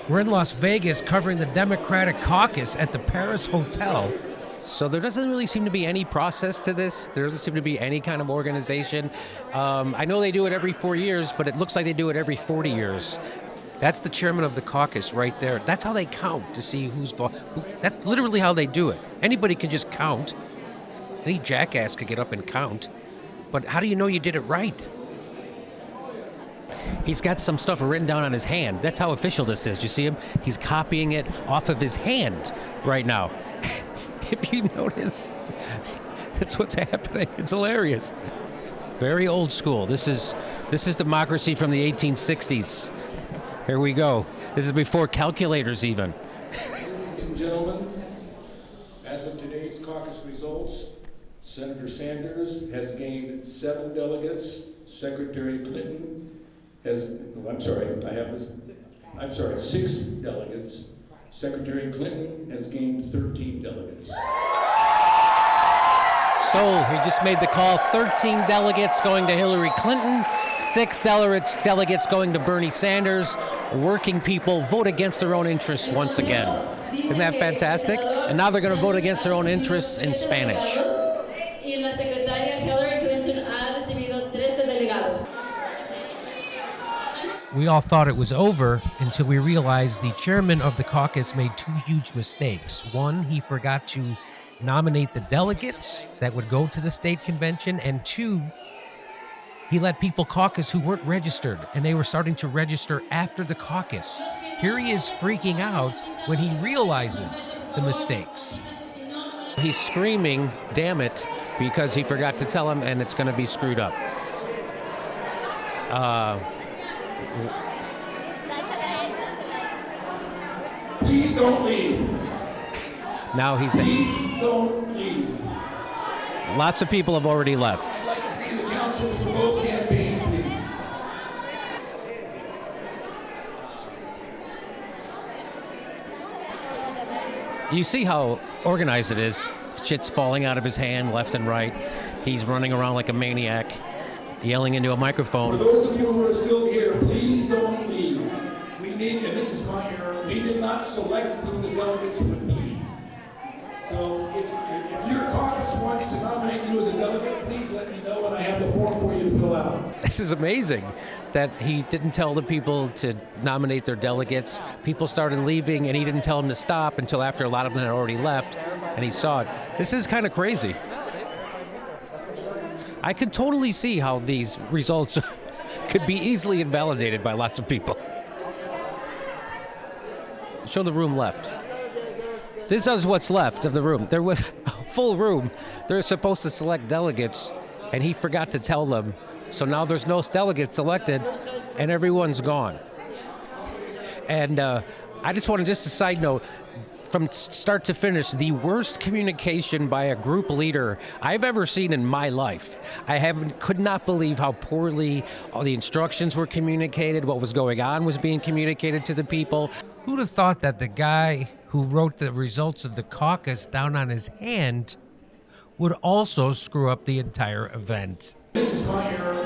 We're in Las Vegas covering the Democratic Caucus at the Paris Hotel. So there doesn't really seem to be any process to this. There doesn't seem to be any kind of organization. I know they do it every 4 years, but it looks like they do it every 40 years. That's the chairman of the caucus right there. That's how they count to see that's literally how they do it. Anybody can just count. Any jackass could get up and count. But how do you know you did it right? He's got some stuff written down on his hand. That's how official this is. You see him? He's copying it off of his hand right now. If you notice, that's what's happening. It's hilarious. Very old school. This is democracy from the 1860s. Here we go. This is before calculators even. Ladies and gentlemen, as of today's caucus results, Senator Sanders has gained 7 delegates. Secretary Clinton has, 6 delegates. Secretary Clinton has gained 13 delegates. So he just made the call. 13 delegates going to Hillary Clinton, 6 delegates going to Bernie Sanders. Working people vote against their own interests once again. Isn't that fantastic? And now they're going to vote against their own interests in Spanish. Y la secretaria Hillary Clinton ha recibido 13 delegados. We all thought it was over until we realized the chairman of the caucus made 2 huge mistakes. One, he forgot to nominate the delegates that would go to the state convention, and 2, he let people caucus who weren't registered, and they were starting to register after the caucus. Here he is freaking out when he realizes the mistakes. He's screaming, damn it, because he forgot to tell him, and it's going to be screwed up. Please don't leave. Now he's Please don't leave. Lots of people have already left. I'd like to see the councils for both campaigns, please. You see how organized it is. Shit's falling out of his hand left and right. He's running around like a maniac, yelling into a For microphone. those of you who are still here, please don't leave. We need, and this is my error, we did not select who the delegates would be. So if your caucus wants to nominate you as a delegate, please let me know, and I have the form for you to fill out. This is amazing that he didn't tell the people to nominate their delegates. People started leaving, and he didn't tell them to stop until after a lot of them had already left, and he saw it. This is kind of crazy. I could totally see how these results could be easily invalidated by lots of people. Show the room left. This is what's left of the room. There was a full room. They're supposed to select delegates, and he forgot to tell them. So now there's no delegates elected, and everyone's gone. And I just wanted, just a side note, from start to finish, the worst communication by a group leader I've ever seen in my life. Could not believe how poorly all the instructions were communicated, what was going on was being communicated to the people. Who'd have thought that the guy who wrote the results of the caucus down on his hand would also screw up the entire event? This is my error.